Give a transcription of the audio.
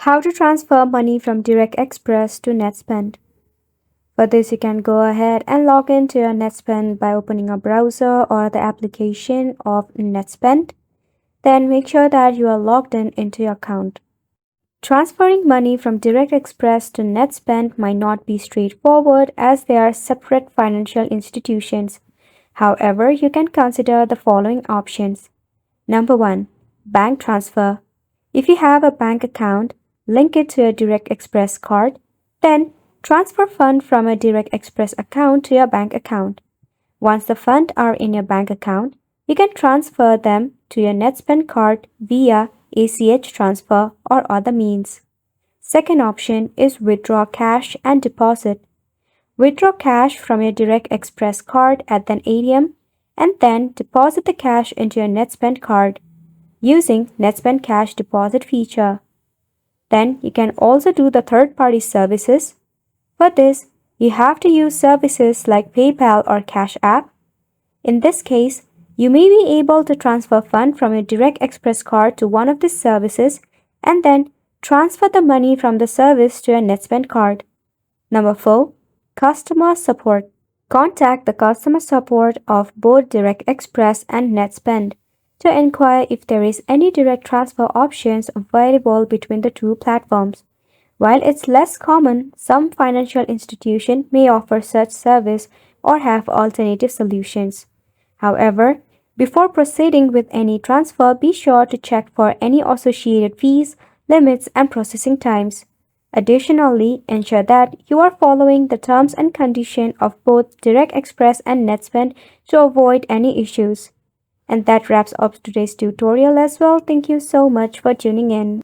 How to transfer money from Direct Express to Netspend. For this, you can go ahead and log into your Netspend by opening a browser or the application of Netspend. Then make sure that you are logged in into your account. Transferring money from Direct Express to Netspend might not be straightforward as they are separate financial institutions. However, you can consider the following options. Number 1. Bank transfer. If you have a bank account, link it to a Direct Express card, then transfer funds from a Direct Express account to your bank account. Once the funds are in your bank account, you can transfer them to your Netspend card via ACH transfer or other means. Second option is withdraw cash and deposit. Withdraw cash from your Direct Express card at an ATM and then deposit the cash into your Netspend card using Netspend cash deposit feature. Then you can also do the third-party services. For this, you have to use services like PayPal or Cash App. In this case, you may be able to transfer funds from your Direct Express card to one of these services and then transfer the money from the service to your Netspend card. Number 4. Customer support. Contact the customer support of both Direct Express and Netspend to inquire if there is any direct transfer options available between the two platforms. While it's less common, some financial institutions may offer such service or have alternative solutions. However, before proceeding with any transfer, be sure to check for any associated fees, limits, and processing times. Additionally, ensure that you are following the terms and conditions of both Direct Express and Netspend to avoid any issues. And that wraps up today's tutorial as well. Thank you so much for tuning in.